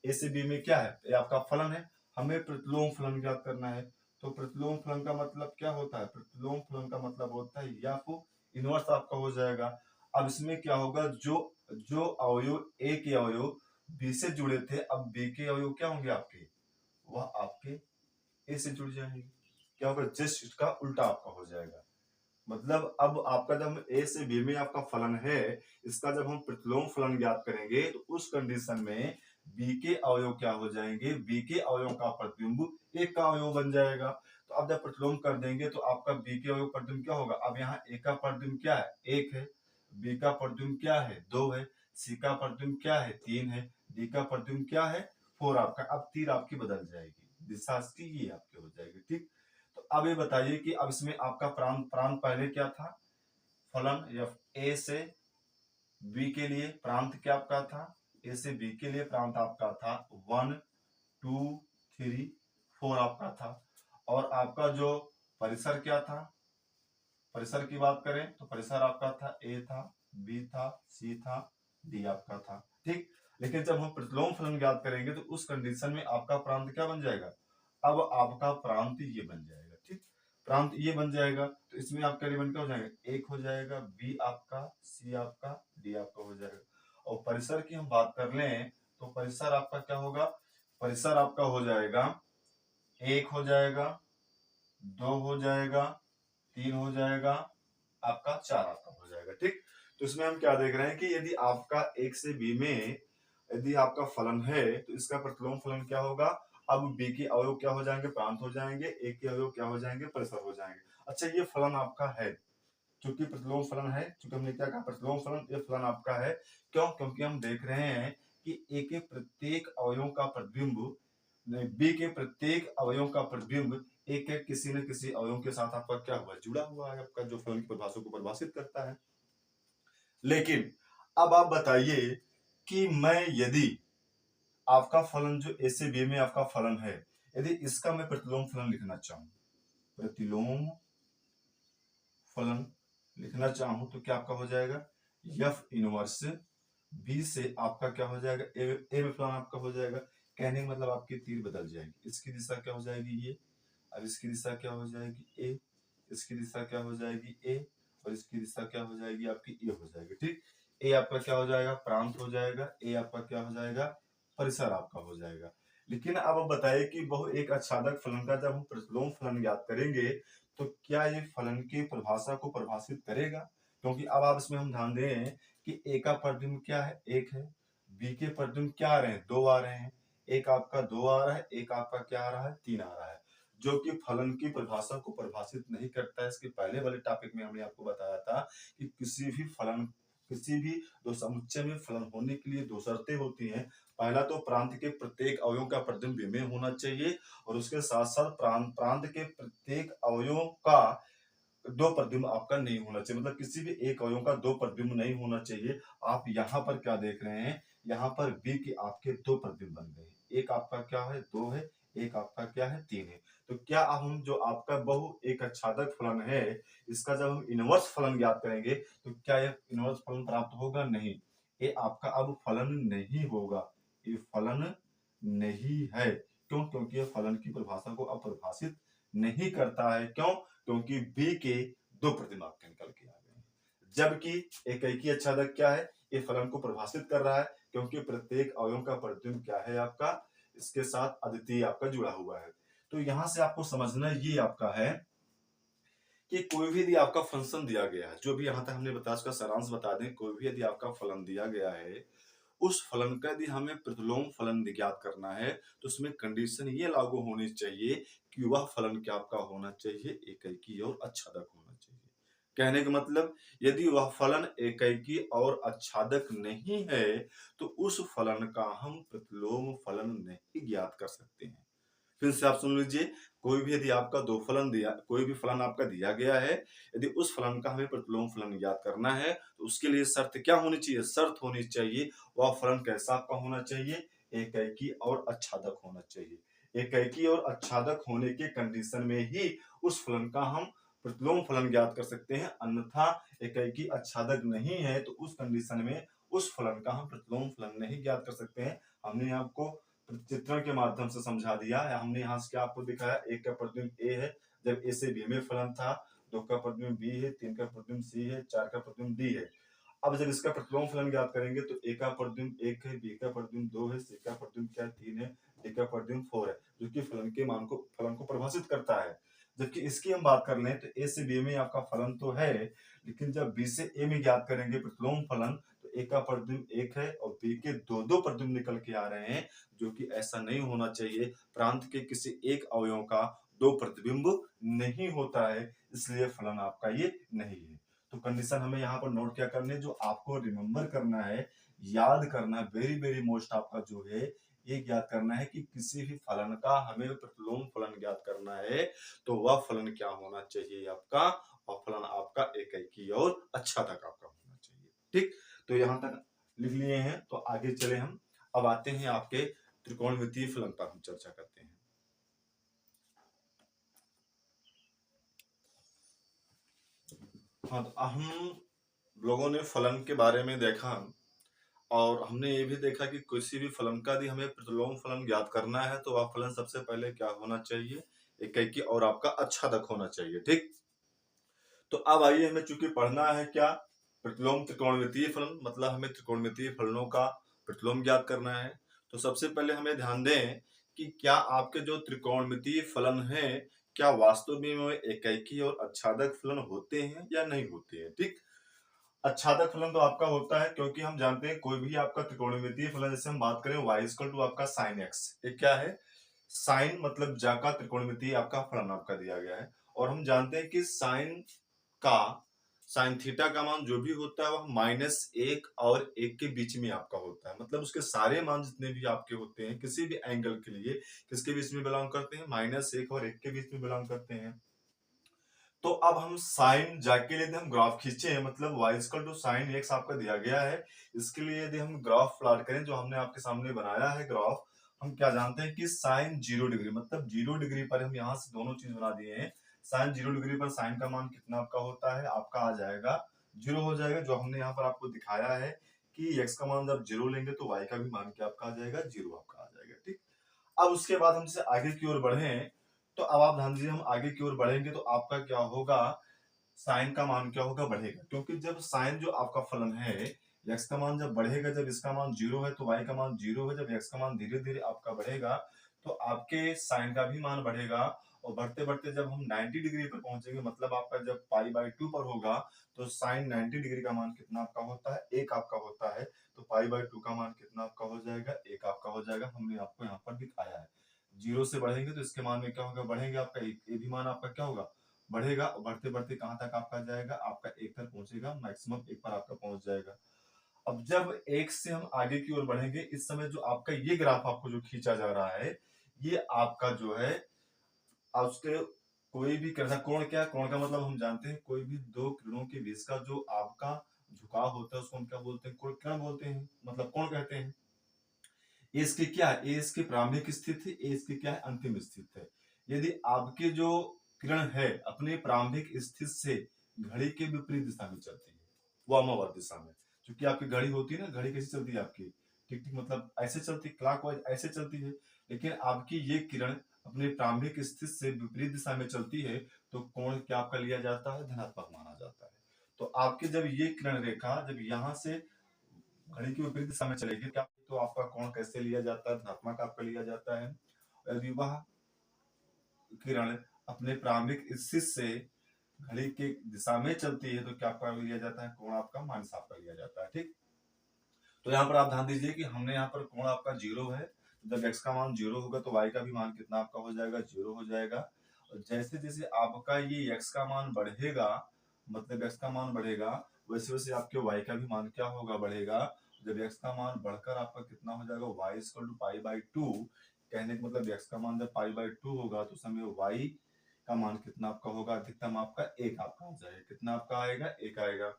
ए से बी में क्या है, ए आपका फलन है, हमें प्रतिलोम फलन ज्ञात करना है। तो प्रतिलोम फलन का मतलब क्या होता है, प्रतिलोम फलन का मतलब होता है या तो इनवर्स आपका हो जाएगा। अब इसमें क्या होगा, जो जो अवयव ए के अवयव बी से जुड़े थे, अब बी के अवयव क्या होंगे आपके, वह आपके ए से जुड़ जाएंगे। क्या होगा, जस्ट इसका उल्टा आपका हो जाएगा। मतलब अब आपका जब ए से बी में आपका फलन है, इसका जब हम प्रतिलोम फलन ज्ञात करेंगे तो उस कंडीशन में बी के अवयव क्या हो जाएंगे, बी के अवयव का प्रतिबिंब ए का अवयव बन जाएगा। तो अब जब प्रतिलोम कर देंगे तो आपका बी के अवयव प्रतिबिंब क्या होगा, अब यहाँ ए का प्रतिबिंब क्या है, एक है, बी का प्रतिबिंब क्या है, दो है, सी का प्रतिबिंब क्या है, तीन है, डी का प्रतिबिंब क्या है, फोर आपका। अब तीर आपकी बदल जाएगी, दिशा इसकी ये आपकी हो जाएगी। ठीक, तो अब ये बताइए कि अब इसमें आपका प्रांत प्रांत पहले क्या था, फलन या ए से बी के लिए प्रांत क्या आपका था, ए से बी के लिए प्रांत आपका था 1 2 3 4 आपका था। और आपका जो परिसर क्या था, परिसर की बात करें तो परिसर आपका था, ए था, बी था, सी था, डी आपका था। ठीक, लेकिन जब हम प्रतिलोम फलन ज्ञात करेंगे तो उस कंडीशन में आपका प्रांत क्या बन जाएगा, अब आपका प्रांत ये बन जाएगा। ठीक, प्रांत ये बन जाएगा तो इसमें आपका एलिमेंट क्या हो जाएगा, एक हो जाएगा, बी आपका, सी आपका, डी आपका हो जाएगा। और परिसर की हम बात कर लें तो परिसर आपका क्या होगा, परिसर आपका हो जाएगा, एक हो जाएगा, दो हो जाएगा, तीन हो जाएगा, आपका चार आपका हो जाएगा। ठीक, तो इसमें हम क्या देख रहे हैं कि यदि आपका एक से बी में यदि आपका फलन है तो इसका प्रतिलोम फलन क्या होगा, अब बी के अवयव क्या हो जाएंगे, प्रांत हो जाएंगे, ए के अवयव क्या हो जाएंगे, परिसर हो जाएंगे। अच्छा, ये फलन आपका है, चूंकि प्रतिलोम फलन है, चूंकि हमने क्या कहा प्रतिलोम फलन, ये फलन आपका है। क्यों, क्योंकि हम देख रहे हैं कि ए के प्रत्येक अवयव का प्रतिबिंब बी के प्रत्येक अवयव का प्रतिबिंब एक एक किसी न किसी अवयव के साथ आपका क्या हुआ, जुड़ा हुआ है, आपका जो फलन की परिभाषा को परिभाषित करता है। लेकिन अब आप बताइए कि मैं यदि आपका फलन जो ए से बी में आपका फलन है, यदि इसका मैं प्रतिलोम फलन लिखना चाहूं, प्रतिलोम फलन लिखना चाहूं तो क्या आपका हो जाएगा, एफ इनवर्स बी से आपका क्या हो जाएगा, ए में फलन आपका हो जाएगा। कहने का मतलब आपकी तीर बदल जाएगी, इसकी दिशा क्या हो जाएगी ये, अब इसकी दिशा क्या हो जाएगी ए, इसकी दिशा क्या हो जाएगी ए, और इसकी दिशा क्या हो जाएगी आपकी ए हो जाएगी। ठीक, ए आपका क्या हो जाएगा, प्रांत हो जाएगा, ए आपका क्या हो जाएगा, परिसर आपका हो जाएगा। लेकिन अब बताइए कि बहु एक आच्छादक फलन का जब हम प्रतिलोम फलन ज्ञात करेंगे तो क्या ये फलन की परिभाषा को परिभाषित करेगा, क्योंकि अब आप इसमें हम ध्यान दें कि ए का प्रतिबिंब क्या है, एक है, बी के प्रतिबिंब क्या आ रहे हैं, दो आ रहे हैं, एक आपका दो आ रहा है, एक आपका क्या आ रहा है, तीन आ रहा है, जो कि फलन की परिभाषा को परिभाषित नहीं करता है। इसके पहले वाले टॉपिक में हमने आपको बताया था कि किसी भी दो समुच्चय में फलन होने के लिए दो शर्तें होती हैं। पहला तो प्रांत के प्रत्येक अवयव का प्रतिबिंब विमेय होना चाहिए, और उसके साथ साथ प्रांत के प्रत्येक अवयव का दो प्रतिबिंब आपका नहीं होना चाहिए, मतलब किसी भी एक अवयव का दो प्रतिबिंब नहीं होना चाहिए। आप यहाँ पर क्या देख रहे हैं, यहाँ पर बी के आपके दो प्रतिबिंब बन गए, एक आपका क्या है, दो है, एक आपका क्या है, तीन है। तो क्या अब हम जो आपका बहु एक आच्छादक फलन है, इसका जब हम इनवर्स फलन ज्ञात करेंगे तो क्या यह इनवर्स फलन प्राप्त होगा, नहीं, ये आपका अब फलन नहीं होगा, ये फलन नहीं है। क्यों, क्योंकि यह फलन की परिभाषा को अपरिभाषित नहीं करता है। क्यों, क्योंकि बी के दो प्रतिबिंब आपके निकल के आ गए हैं, जबकि एकैकी आच्छादक क्या है, ये फलन को परिभाषित कर रहा है, क्योंकि प्रत्येक अवयव का प्रतिबिंब क्या है आपका, इसके साथ अद्वितीय आपका जुड़ा हुआ है। तो यहां से आपको समझना ये आपका है कि कोई भी यदि आपका फंक्शन दिया गया है, जो भी यहां तक हमने बताया उसका सारांश बता दें, कोई भी यदि आपका फलन दिया गया है, उस फलन का यदि हमें प्रतिलोम फलन ज्ञात करना है तो उसमें कंडीशन ये लागू होनी चाहिए कि वह फलन क्या आपका होना चाहिए, एकैकी और आच्छादक होना चाहिए। कहने का मतलब यदि वह फलन एकैकी और आच्छादक नहीं है तो उस फलन का हम प्रतिलोम फलन नहीं ज्ञात कर सकते हैं। फिर से आप सुन लीजिए, कोई भी यदि आपका दो फलन दिया, कोई भी फलन आपका दिया गया है, यदि उस फलन का हमें प्रतिलोम फलन ज्ञात करना है तो उसके लिए शर्त क्या होनी चाहिए, शर्त होनी चाहिए वह फलन कैसा आपका होना चाहिए, एकैकी और आच्छादक होना चाहिए। एकैकी और आच्छादक होने के कंडीशन में ही उस फलन का हम प्रतिलोम फलन ज्ञात कर सकते हैं, अन्यथा एकैकी आच्छादक नहीं है तो उस कंडीशन में उस फलन का हम प्रतिलोम फलन नहीं ज्ञात कर सकते हैं। हमने आपको चित्रण के माध्यम से समझा दिया है, हमने यहाँ से क्या आपको दिखाया, एक का प्रतिबिंब ए है, जब ए से बी में फलन था, दो का प्रतिबिंब बी है, तीन का प्रतिबिंब सी है, चार का प्रतिबिंब डी है। अब जब इसका प्रतिलोम फलन ज्ञात करेंगे तो ए का प्रतिबिंब एक है, बी का प्रतिबिंब दो है, सी का प्रतिबिंब क्या है, तीन है, डी का प्रतिबिंब फोर है, जो कि फलन को परिभाषित करता है। जबकि इसकी हम बात कर लें तो ए से बी में आपका फलन तो है, लेकिन जब बी से ए में ज्ञात करेंगे प्रतिलोम फलन तो ए का प्रतिबिंब एक है और बी के दो दो प्रतिबिंब निकल के आ रहे हैं, जो कि ऐसा नहीं होना चाहिए। प्रांत के किसी एक अवयव का दो प्रतिबिंब नहीं होता है, इसलिए फलन आपका ये नहीं है। तो कंडीशन हमें यहाँ पर नोट क्या करने, जो आपको रिमेंबर करना है, याद करना, वेरी वेरी मोस्ट आपका जो है ये ज्ञात करना है कि किसी भी फलन का हमें प्रतिलोम फलन ज्ञात करना है तो वह फलन क्या होना चाहिए आपका, और फलन आपका एकैकी और आच्छादक आपका होना चाहिए। ठीक, तो यहाँ तक लिख लिए हैं, तो आगे चले हम, अब आते हैं आपके त्रिकोणमितीय फलन पर हम चर्चा करते हैं। हाँ, तो हम लोगों ने फलन के बारे में देखा, और हमने ये भी देखा कि किसी भी फलन का यदि हमें प्रतिलोम फलन ज्ञात करना है तो वह फलन सबसे पहले क्या होना चाहिए, एकाकी और आपका अच्छादक होना चाहिए। ठीक, तो अब आइए हमें चूंकि पढ़ना है क्या, प्रतिलोम त्रिकोणमितीय फलन, मतलब हमें त्रिकोणमितीय फलनों का प्रतिलोम ज्ञात करना है। तो सबसे पहले हमें ध्यान दें कि क्या आपके जो त्रिकोणमितीय फलन है क्या वास्तव में वो एकाकी और अच्छादक फलन होते हैं या नहीं होते हैं। ठीक, अच्छादक फलन तो आपका होता है, क्योंकि हम जानते हैं कोई भी आपका त्रिकोणमितीय फलन, जैसे हम बात करें y इक्वल टू आपका साइन एक्स, ये क्या है, साइन मतलब जा का त्रिकोणमितीय आपका फलन आपका दिया गया है। और हम जानते हैं कि का साइन थीटा का मान जो भी होता है वह -1 और 1 के बीच में आपका होता है, मतलब उसके सारे मान जितने भी आपके होते हैं किसी भी एंगल के लिए किसके बीच में बिलोंग करते हैं, -1 और 1 के बीच में बिलोंग करते हैं। तो अब हम साइन जाके लिए यदि हम ग्राफ खींचे, मतलब y equal to sine x आपका दिया गया है, इसके लिए यदि हम ग्राफ प्लॉट करें जो हमने आपके सामने बनाया है ग्राफ, हम क्या जानते हैं कि साइन 0 डिग्री, मतलब 0 डिग्री पर हम यहाँ से दोनों चीज बना दिए हैं। साइन 0 डिग्री पर साइन का मान कितना आपका होता है, आपका आ जाएगा 0 हो जाएगा, जो हमने यहाँ पर आपको दिखाया है कि x का मान जब 0 लेंगे तो y का भी मान क्या आपका आ जाएगा, 0 आपका आ जाएगा। ठीक, अब उसके बाद हम जैसे आगे की ओर बढ़े, तो अब आप ध्यान दीजिए हम आगे की ओर बढ़ेंगे तो आपका क्या होगा, साइन का मान क्या होगा, बढ़ेगा, क्योंकि जब साइन जो आपका फलन है x का मान जब बढ़ेगा, जब इसका मान 0 है तो y का मान 0 है, जब x का मान धीरे धीरे आपका बढ़ेगा तो आपके साइन का भी मान बढ़ेगा। और बढ़ते बढ़ते जब हम 90 डिग्री पर पहुंचेंगे, मतलब आपका जब π/2 पर होगा तो साइन 90 डिग्री का मान कितना आपका होता है, 1 आपका होता है, तो π/2 का मान कितना आपका हो जाएगा, 1 आपका हो जाएगा। हमने आपको यहाँ पर दिखाया है, 0 से बढ़ेंगे तो इसके मान में क्या होगा, बढ़ेंगे आपका 1, ये भी मान आपका क्या होगा, बढ़ेगा। और बढ़ते बढ़ते कहां तक आपका जाएगा, आपका 1 तक पहुंचेगा, मैक्सिमम 1 पर आपका पहुंच जाएगा। अब जब 1 से हम आगे की ओर बढ़ेंगे, इस समय जो आपका ये ग्राफ आपको जो खींचा जा रहा है, ये आपका जो है उसके कोई भी कोण, क्या कोण का मतलब हम जानते हैं कोई भी दो किरणों के बीच का जो आपका झुकाव होता है उसको हम क्या बोलते हैं, कोण बोलते हैं, मतलब कोण कहते हैं। ए इसकी क्या है, ए इसकी प्रारंभिक स्थिति, ए इसकी क्या है, अंतिम स्थिति है। यदि आपके जो किरण है अपने प्रारंभिक स्थिति से घड़ी के विपरीत दिशा में चलती है, वामावर्त दिशा में, क्योंकि आपकी घड़ी होती है ना, घड़ी कैसे चलती है आपकी, ठीक ठीक, मतलब ऐसे चलती, क्लॉकवाइज ऐसे चलती है, लेकिन आपकी ये किरण अपने प्रारंभिक स्थिति से विपरीत दिशा में चलती है, तो कोण क्या आपका लिया जाता है, धनात्मक माना जाता है। तो आपकी जब ये किरण रेखा जब यहाँ से घड़ी की विपरीत दिशा में चलेगी क्या, तो आपका कोण कैसे लिया जाता है, धनात्मक आपका लिया जाता है। यदि वह किरण अपने प्रारंभिक स्थिति से घड़ी की दिशा में चलती है तो क्या आपका लिया जाता है, कोण आपका माइनस आपका लिया जाता है। ठीक, तो यहाँ पर आप ध्यान दीजिए कि हमने यहाँ पर कोण आपका 0 है, जब x का मान 0 होगा तो y का भी मान कितना आपका हो जाएगा, 0 हो जाएगा। और जैसे जैसे आपका ये x का मान बढ़ेगा, मतलब x का मान बढ़ेगा, वैसे वैसे आपके y का भी मान क्या होगा, बढ़ेगा। जब x का मान बढ़कर आपका कितना हो जाएगा, y इक्वल टू π/2, कहने का मतलब x का मान जब π/2 होगा तो समय y का मान कितना आपका होगा, अधिकतम आपका 1 आपका आ जाएगा, कितना आपका आएगा, 1 आएगा।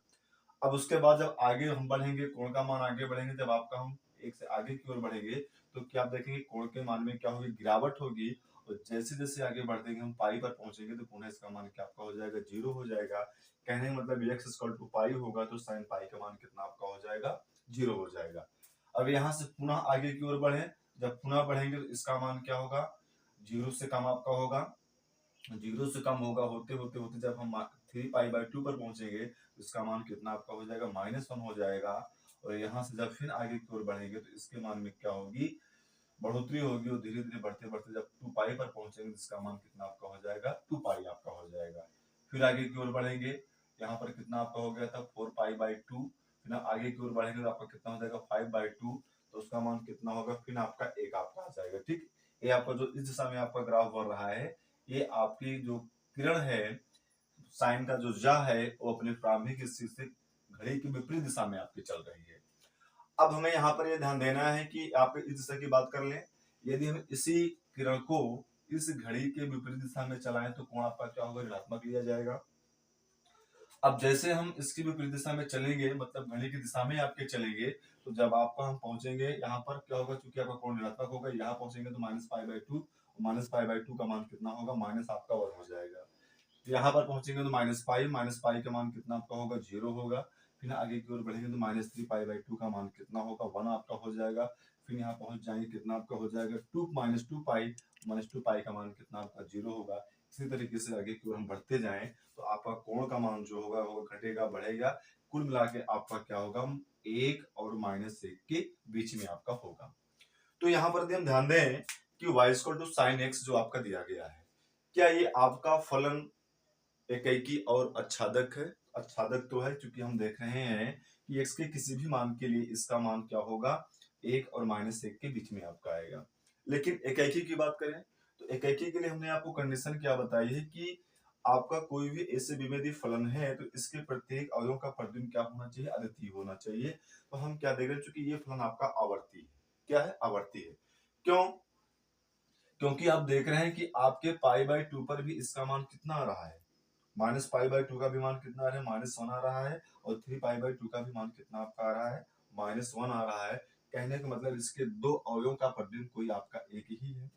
अब उसके बाद जब आगे हम बढ़ेंगे, कोण का मान आगे बढ़ेंगे, जब आपका हम 1 से आगे की ओर बढ़ेंगे तो क्या आप देखेंगे कोण के मान में क्या होगी, गिरावट होगी। और जैसे जैसे आगे बढ़ते हम पाई पर पहुंचेंगे तो पुनः इसका मान क्या आपका हो जाएगा, 0 हो जाएगा। कहने का मतलब x इक्वल टू पाई होगा तो साइन पाई का मान कितना आपका हो जाएगा, 0 हो जाएगा। अब यहाँ से पुनः आगे की ओर बढ़े, जब पुनः बढ़ेंगे तो इसका मान क्या होगा, 0 से कम आपका होगा, 0 से कम होगा, होते होते होते जब हम 3π/2 पर पहुंचेंगे तो इसका मान कितना आपका हो जाएगा, -1 हो जाएगा। और यहाँ से जब फिर आगे की ओर बढ़ेंगे तो इसके मान में क्या होगी, बढ़ोतरी होगी, और धीरे धीरे बढ़ते बढ़ते जब 2π पर पहुंचेंगे तो इसका मान कितना आपका हो जाएगा, 2π आपका हो जाएगा। फिर आगे की ओर बढ़ेंगे, यहाँ पर कितना आपका हो गया था, 4π/2। फिर आगे की ओर बढ़ेंगे तो आपका कितना हो जाएगा, 5/2, तो उसका मान कितना होगा, फिर आपका 1 आपका आ जाएगा। ठीक, ये आपका जो इस दिशा में आपका ग्राफ बढ़ रहा है, ये आपकी जो किरण है साइन का जो जा है वो अपने प्रारंभिक स्थिति से घड़ी की विपरीत दिशा में आपकी चल रही है। अब हमें यहाँ पर ये ध्यान देना है कि आप इस दिशा की बात कर लें, यदि हम इसी किरण को इस घड़ी के विपरीत दिशा में चलाएं तो कोण आपका क्या होगा, ऋणात्मक लिया जाएगा। अब जैसे हम इसकी विपरीत दिशा में चलेंगे, मतलब घड़ी की दिशा में आपके चलेंगे, तो जब आपका हम पहुंचेंगे यहाँ पर क्या होगा, चूंकि आपका कोण ऋणात्मक होगा, यहाँ पहुंचेंगे तो -π/2, -π/2 का मान कितना होगा, माइनस आपका 1 हो जाएगा। यहाँ पर पहुंचेंगे तो -π का मान कितना आपका होगा, 0 होगा। फिर आगे की ओर बढ़ेंगे तो -3 पाई/2 का मान कितना होगा, 1 आपका हो जाएगा। फिर यहाँ पहुंच जाएंगे, कितना आपका हो जाएगा 2 -2 पाई, -2 पाई का मान कितना आपका 0 होगा। इसी तरीके से आगे की ओर हम बढ़ते जाएं तो आपका कोण का मान जो होगा वो घटेगा बढ़ेगा, कुल मिला के आपका क्या होगा, 1 और -1 के बीच में आपका होगा। तो यहाँ पर हम ध्यान दें कि y = sin x जो आपका दिया गया है, क्या ये आपका फलन एकेकी और अच्छादक है? अच्छादक तो है, क्योंकि हम देख रहे हैं कि x के किसी भी मान के लिए इसका मान क्या होगा, 1 और -1 के बीच में आपका आएगा। लेकिन एकेकी की बात करें तो एकेकी के लिए हमने आपको कंडीशन क्या बताई है कि आपका कोई भी ऐसे विभेदी फलन है तो इसके प्रत्येक अवयव का प्रतिबिंब क्या होना चाहिए, अद्वितीय होना चाहिए। तो हम क्या देख रहे हैं, चूंकि ये फलन आपका आवर्ती है, क्या है, आवर्ती है। क्यों? क्योंकि आप देख रहे हैं कि आपके π/2 पर भी इसका मान कितना आ रहा है, -π/2 का भी मान कितना आ रहा है, -1 आ रहा है। और 3π/2 का भी मान कितना आपका आ रहा है, -1 आ रहा है। कहने का मतलब इसके दो अवयवों का प्रतिबिंब कोई आपका एक ही है।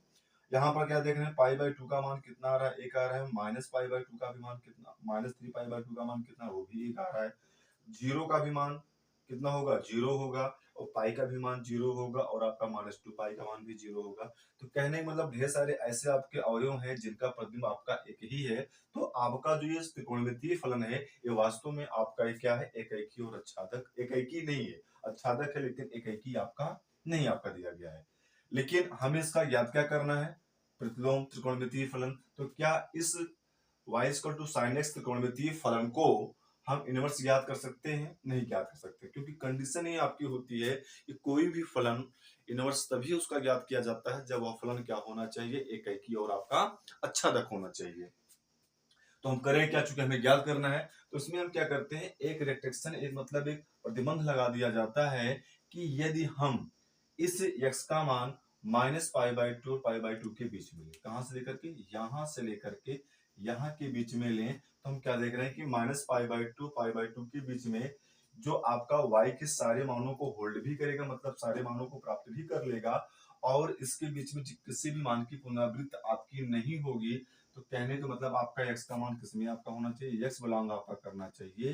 यहाँ पर क्या देख रहे हैं, π/2 का मान कितना आ रहा है, 1 आ रहा है। -π/2 का भी मान कितना, -3π/2 का मान कितना, वो भी 1 आ रहा है। 0 का भी मान कितना होगा, 0 होगा। और पाई का भी मान 0 होगा और आपका -2 पाई का मान भी 0 होगा। तो कहने का मतलब ढेर सारे ऐसे आपके अवयव हैं जिनका प्रतिबिंब आपका एक ही है। तो आपका जो ये त्रिकोणमितीय फलन है ये वास्तव में आपका क्या है, एकेकी और अच्छादक। एकेकी नहीं है, अच्छादक है लेकिन एकेकी आपका नहीं आपका दिया गया है। लेकिन हमें इसका ज्ञात क्या करना है, प्रतिलोम त्रिकोणमितीय फलन। तो क्या इस y = sin x त्रिकोणमितीय फलन को हम इनवर्स ज्ञात कर सकते हैं? नहीं ज्ञात कर सकते, क्योंकि कंडीशन ही आपकी होती है कि कोई भी फलन इनवर्स तभी उसका ज्ञात किया जाता है जब वह फलन क्या होना चाहिए, एकेकी और आपका अच्छादक होना चाहिए। तो हम करें क्या, चूंकि हमें ज्ञात करना है तो इसमें हम क्या करते हैं, एक रेस्ट्रिक्शन, एक मतलब एक प्रतिबंध लगा दिया जाता है कि यदि हम इस x का मान -π/2 और π/2 के बीच में लें, कहां से लेकर के, यहां से लेकर के यहाँ के बीच में लें, तो हम क्या देख रहे हैं कि -π/2 π/2 के बीच में जो आपका y के सारे मानों को होल्ड भी करेगा, मतलब सारे मानों को प्राप्त भी कर लेगा, और इसके बीच में किसी भी मान की पुनरावृत्ति आपकी नहीं होगी। तो कहने का मतलब आपका x का मान किसमें आपका होना चाहिए, x बिलोंग आपका करना चाहिए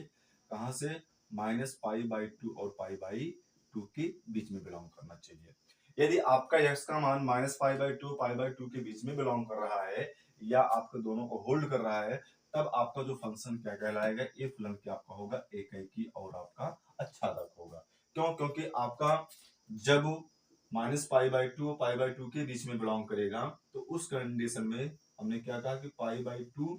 कहां से, -π/2 और π/2 के बीच में बिलोंग करना चाहिए। यदि आपका x का मान -π/2 π/2 के बीच में बिलोंग कर रहा है या आपके दोनों को होल्ड कर रहा है, तब आपका जो फंक्शन क्या कहलाएगा, ये फलन क्या आपका होगा, एकेकी और आपका अच्छादक होगा। क्यों? क्योंकि आपका जब -π/2 π/2 के बीच में बिलोंग करेगा तो उस कंडीशन में हमने क्या कहा कि π/2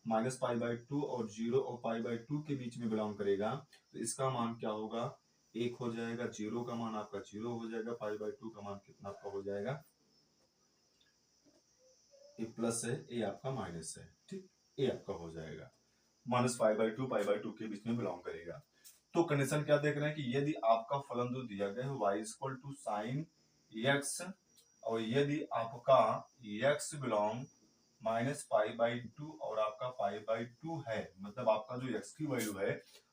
-π/2 और 0 और π/2 के बीच में बिलोंग करेगा, तो इसका मान क्या होगा, 1 हो जाएगा। 0 का मान आपका 0 हो जाएगा, π/2 का मान कितना आपका हो जाएगा, ये प्लस है, ये आपका माइनस है, ठीक, ये आपका हो जाएगा। -π/2 π/2 के बीच में बिलोंग करेगा। तो कंडीशन क्या देख रहे हैं कि यदि आपका फलन जो दिया गया है y = sin x, और यदि आपका x बिलोंग -π/2 और आपका π/2 है, मतलब आपका जो x की वैल्यू है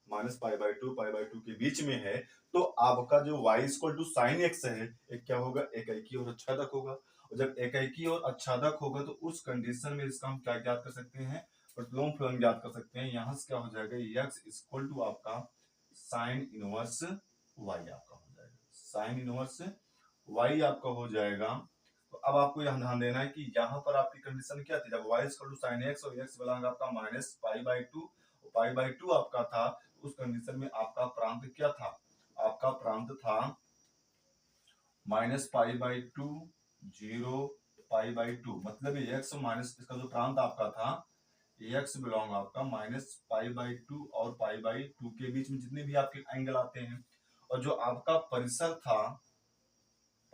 -π/2 π/2 के बीच में है, तो आपका जो y = sin x है एक क्या होगा, एकेकी और अच्छादक होगा। और जब एकेकी और अच्छादक होगा तो उस कंडीशन में इसका हम क्या ज्ञात कर सकते हैं, प्रतिलोम फलन ज्ञात कर सकते हैं। यहां से क्या हो जाएगा, x = आपका sin इनवर्स y आपका हो जाएगा, sin इनवर्स y आपका हो जाएगा। तो अब आपको यहाँ ध्यान देना है कि यहाँ पर आपकी कंडीशन क्या थी, जब y = sin x और x बिलोंग आपका -π/2 और π/2 आपका था, उस कंडीशन में आपका प्रांत क्या था, आपका प्रांत था -π/2 0 π/2, मतलब ये x माइनस इसका जो प्रांत आपका था, x बिलोंग आपका -π/2 और π/2 के बीच में जितने भी आपके एंगल आते हैं। और जो आपका परिसर था,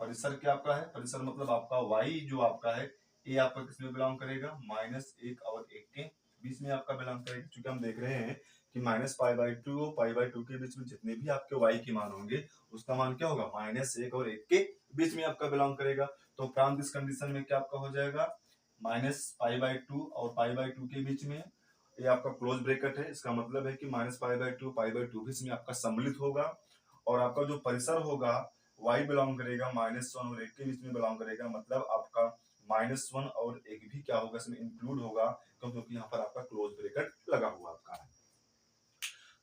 परिसर क्या आपका है, परिसर मतलब आपका y जो आपका है ये आपका किसमें बिलोंग करेगा, -1 और 1 के बीच में आपका बिलोंग करेगा। क्योंकि हम देख रहे हैं कि -π/2 और π/2 के बीच में जितने भी आपके y के मान होंगे उसका मान क्या होगा, -1 और 1 के बीच में आपका बिलोंग करेगा। तो प्रांत इस कंडीशन में क्या आपका हो जाएगा, -π/2 और π/2 के बीच में, ये आपका क्लोज ब्रैकेट है, इसका मतलब है कि -π/2 π/2 भी इसमें आपका सम्मिलित होगा। और आपका जो परिसर होगा y बिलोंग करेगा -1 और 1 के बीच में बिलोंग करेगा, मतलब आपका -1 और 1 भी क्या होगा, इसमें इंक्लूड होगा, क्योंकि यहाँ पर आपका क्लोज ब्रैकेट लगा हुआ आपका है।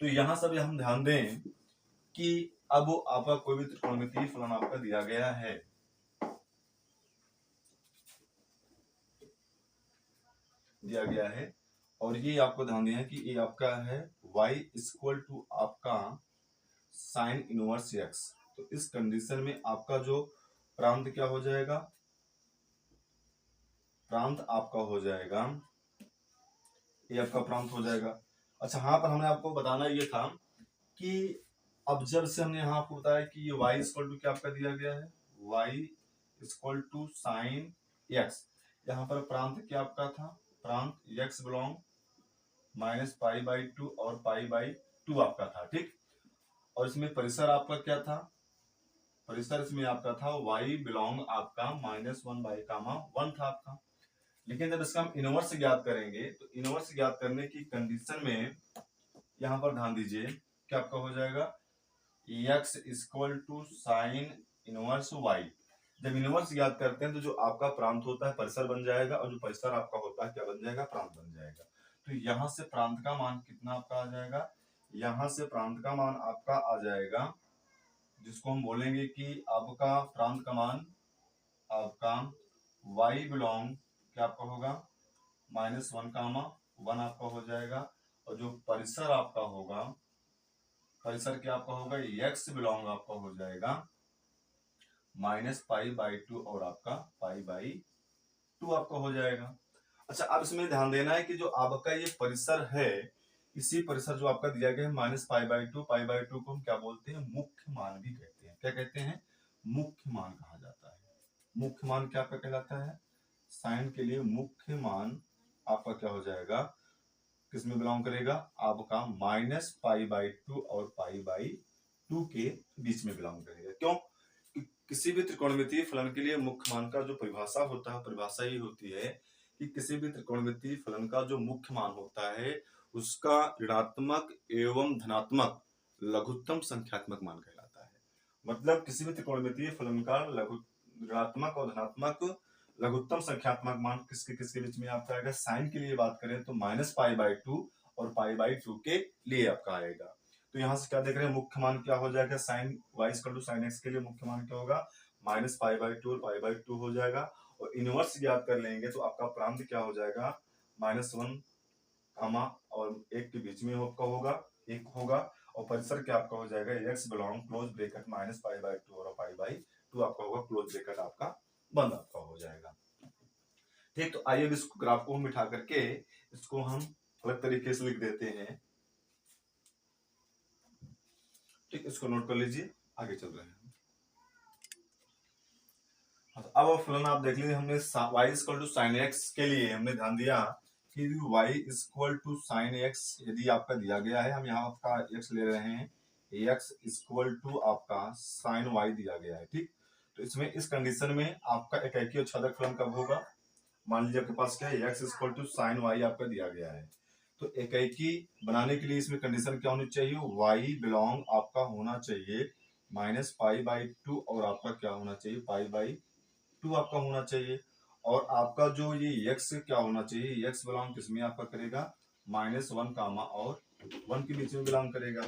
तो यहाँ सब हम ध्यान दें कि अब आपका कोई भी त्रिकोणमितीय फलन आपका दिया गया है, और ये आपको ध्यान देना है कि ये आपका है y इक्वल टू आपका साइन इनवर्स x। तो इस कंडीशन में आपका जो प्रांत क्या हो जाएगा, प्रांत आपका हो जाएगा, ये आपका प्रांत हो जाएगा। अच्छा, यहाँ पर हमने आपको बताना ये था कि अब जब से हमने यहाँ आपको बताया कि ये y इक्वल टू क्या आपका दिया गया है, y equal to sine x। यहाँ पर प्रांत क्या आपका था, प्रांत x बिलोंग -π/2 और π/2 आपका था, ठीक। और इसमें परिसर आपका क्या था, परिसर इसमें आपका था y बिलोंग आपका -1/1 था आपका। लेकिन जब इसका हम इनवर्स ज्ञात करेंगे तो इनवर्स ज्ञात करने की कंडीशन में यहाँ पर ध्यान दीजिए क्या आपका हो जाएगा, x equal to sine inverse y। जब इनवर्स ज्ञात करते हैं तो जो आपका प्रांत होता है परिसर बन जाएगा, और जो परिसर आपका होता है क्या बन जाएगा, प्रांत बन जाएगा। तो यहाँ से प्रांत का मान कितना आपका आ जाएगा, यहाँ से प्रांत का मान आपका आ जाएगा, जिसको हम बोलेंगे कि आपका प्रांत का मान आपका y बिलोंग क्या आपका होगा -1, आपका हो जाएगा। और जो परिसर आपका होगा, परिसर क्या आपका होगा, x बिलोंग आपका हो जाएगा -π/2 और आपका π/2 आपका हो जाएगा। अच्छा, अब इसमें ध्यान देना है कि जो आपका ये परिसर है, इसी परिसर जो आपका दिया गया है -π/2 को हम क्या बोलते हैं, मुख्य मान भी कहते हैं। क्या कहते हैं, मुख्य मान कहा जाता है। मुख्य मान क्या आपका कहलाता है, साइन के लिए मुख्य मान आपका क्या हो जाएगा, किसमें बिलोंग करेगा, आपका -π/2 और π/2 के बीच में बिलोंग करेगा। क्यों, किसी भी त्रिकोणमितीय फलन के लिए मुख्य मान का जो परिभाषा होता है, परिभाषा ये होती है कि किसी भी त्रिकोणमितीय फलन का जो मुख्य मान होता है उसका ऋणात्मक एवं धनात्मक लघुत्तम संख्यात्मक मान कहलाता है। मतलब किसी भी त्रिकोणमितीय फलन का ऋणात्मक और धनात्मक लघुत्तम संख्यात्मक मान किसके किसके बीच में आपका आएगा, साइन के लिए बात करें तो -π/2 और π/2 के लिए आपका आएगा। तो यहाँ से क्या देख रहे हैं, मुख्य मान क्या हो जाएगा, sine y equal to sine x के लिए मुख्य मान क्या होगा, -π/2 और π/2 हो जाएगा। और इनवर्स ज्ञात कर लेंगे तो आपका प्रांत क्या हो जाएगा, -1 और 1 के बीच में आपका होगा, 1 होगा। और परिसर क्या आपका हो जाएगा, x बिलोंग क्लोज ब्रैकेट -π/2 और π/2 आपका होगा, क्लोज ब्रैकेट आपका बंद आपका हो जाएगा। ठीक, तो आइए इस ग्राफ को हम बिठा करके इसको हम अलग तरीके से लिख देते हैं। ठीक, इसको नोट कर लीजिए, आगे चल रहे हैं। अब फलन आप देख लीजिए, हमने y equal to sine x के लिए हमने ध्यान दिया कि y equal to sine x यदि आपका दिया गया है, हम यहाँ आपका x ले रहे हैं, x इक्वल टू आपका साइन y दिया गया है। ठीक, तो इसमें इस कंडीशन में आपका एकाकी और छेदक फलन कब होगा, मान लीजिए आपके पास क्या है, x equal to sine y आपका दिया गया है। तो एकाकी बनाने के लिए इसमें कंडीशन क्या होनी चाहिए, y बिलोंग आपका होना चाहिए -π/2 और आपका क्या होना चाहिए, π/2 आपका होना चाहिए। और आपका जो ये x क्या होना चाहिए, x बिलोंग किसमें आपका करेगा, -1 और 1 के बीच में बिलोंग करेगा।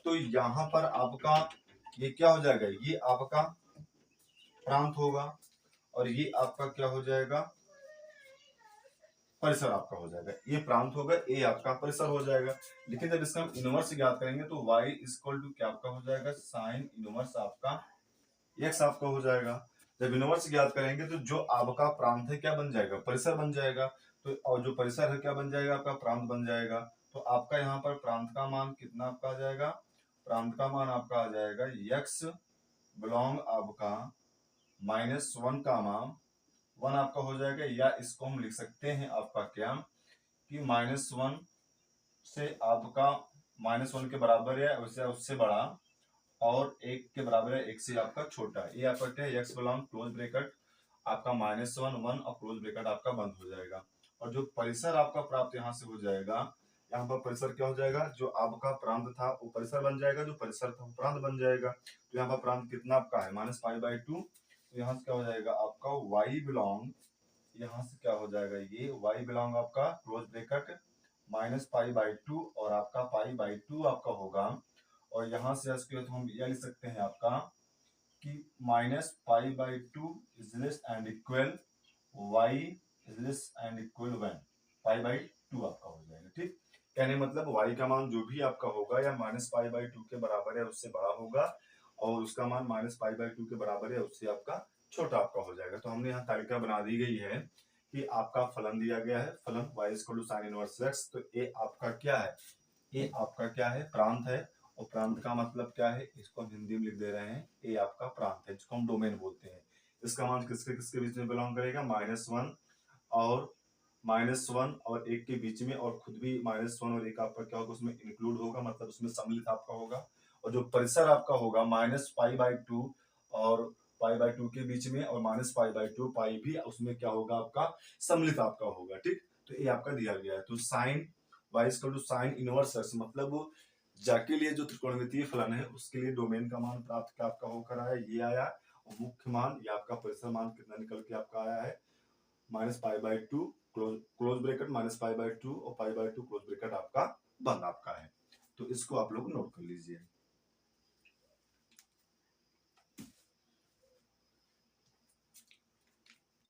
तो यहाँ पर आपका ये क्या हो जाएगा, ये आपका प्रांत होगा, और ये आपका क्या हो जाएगा, परिसर आपका हो जाएगा। ये प्रांत होगा, ये आपका परिसर हो जाएगा। लेकिन जब इसका हम इनवर्स ज्ञात करेंगे तो y इक्वल टू क्या आपका हो जाएगा, साइन इनवर्स आपका x आपका हो जाएगा। जब इनवर्स ज्ञात करेंगे तो जो आपका प्रांत है क्या बन जाएगा, परिसर बन जाएगा। तो और जो परिसर है क्या बन जाएगा, आपका प्रांत बन जाएगा। तो आपका यहाँ पर प्रांत का मान कितना आपका आ जाएगा, प्रांत का मान आपका आ जाएगा x बिलोंग आपका -1 1 आपका हो जाएगा। या इसको हम लिख सकते हैं आपका क्या कि -1 से आपका -1 के बराबर है, उससे बड़ा, और 1 के बराबर है, 1 से आपका छोटा। ये आपका क्या है, x बिलोंग क्लोज ब्रैकेट आपका -1 1 और क्लोज ब्रैकेट आपका बंद हो जाएगा। और जो परिसर आपका प्राप्त यहाँ से हो जाएगा, यहाँ पर परिसर क्या हो जाएगा, जो आपका प्रांत था वो परिसर बन जाएगा, जो परिसर था वो प्रांत बन जाएगा। तो यहाँ पर प्रांत कितना आपका है, -π/2। तो यहाँ से क्या हो जाएगा आपका y बिलोंग, यहाँ से क्या हो जाएगा, ये y बिलोंग आपका क्लोज ब्रैकेट -π/2 और आपका π/2 आपका होगा, और यहां से इसके तो हम यह लिख सकते हैं आपका कि -π/2 is less and equal y is less and equal 1, π/2 आपका हो जाएगा। ठीक, कहने मतलब y का मान जो भी आपका होगा या -π/2 के बराबर है उससे बड़ा होगा, और उसका मान -π/2 के बराबर है उससे आपका छोटा आपका हो जाएगा। तो हमने यहाँ तालिका बना दी गई है कि आपका फलन दिया गया है, फलन y sin इनवर्स x। तो ए आपका क्या है, ए आपका क्या है, प्रांत है, और प्रांत का मतलब क्या है, इसको हम हिंदी में लिख दे रहे हैं, ए आपका प्रांत है जिसको हम डोमेन बोलते हैं। इसका मान किसके किसके बीच में बिलोंग करेगा, -1 और 1 के बीच में, और खुद भी -1 और 1 आपका क्या होगा, उसमें इंक्लूड होगा, मतलब उसमें सम्मिलित आपका होगा। और जो परिसर आपका होगा -π/2 और π/2 के बीच में, और -π/2 पाई भी उसमें क्या होगा आपका सम्मिलित आपका होगा। ठीक, तो ये आपका दिया गया है। तो sine y sin inverse x, मतलब जाके लिए जो त्रिकोणमितीय फलन है उसके लिए डोमेन का मान प्राप्त क्या आपका होकर आया, ये आया, और मुख्य मान या आपका परिसर मान कितना निकल के आपका आया है, -π/2 क्लोज ब्रैकेट -π/2 और π/2 क्लोज ब्रैकेट आपका बंद आपका है। तो इसको आप लोग नोट कर लीजिए।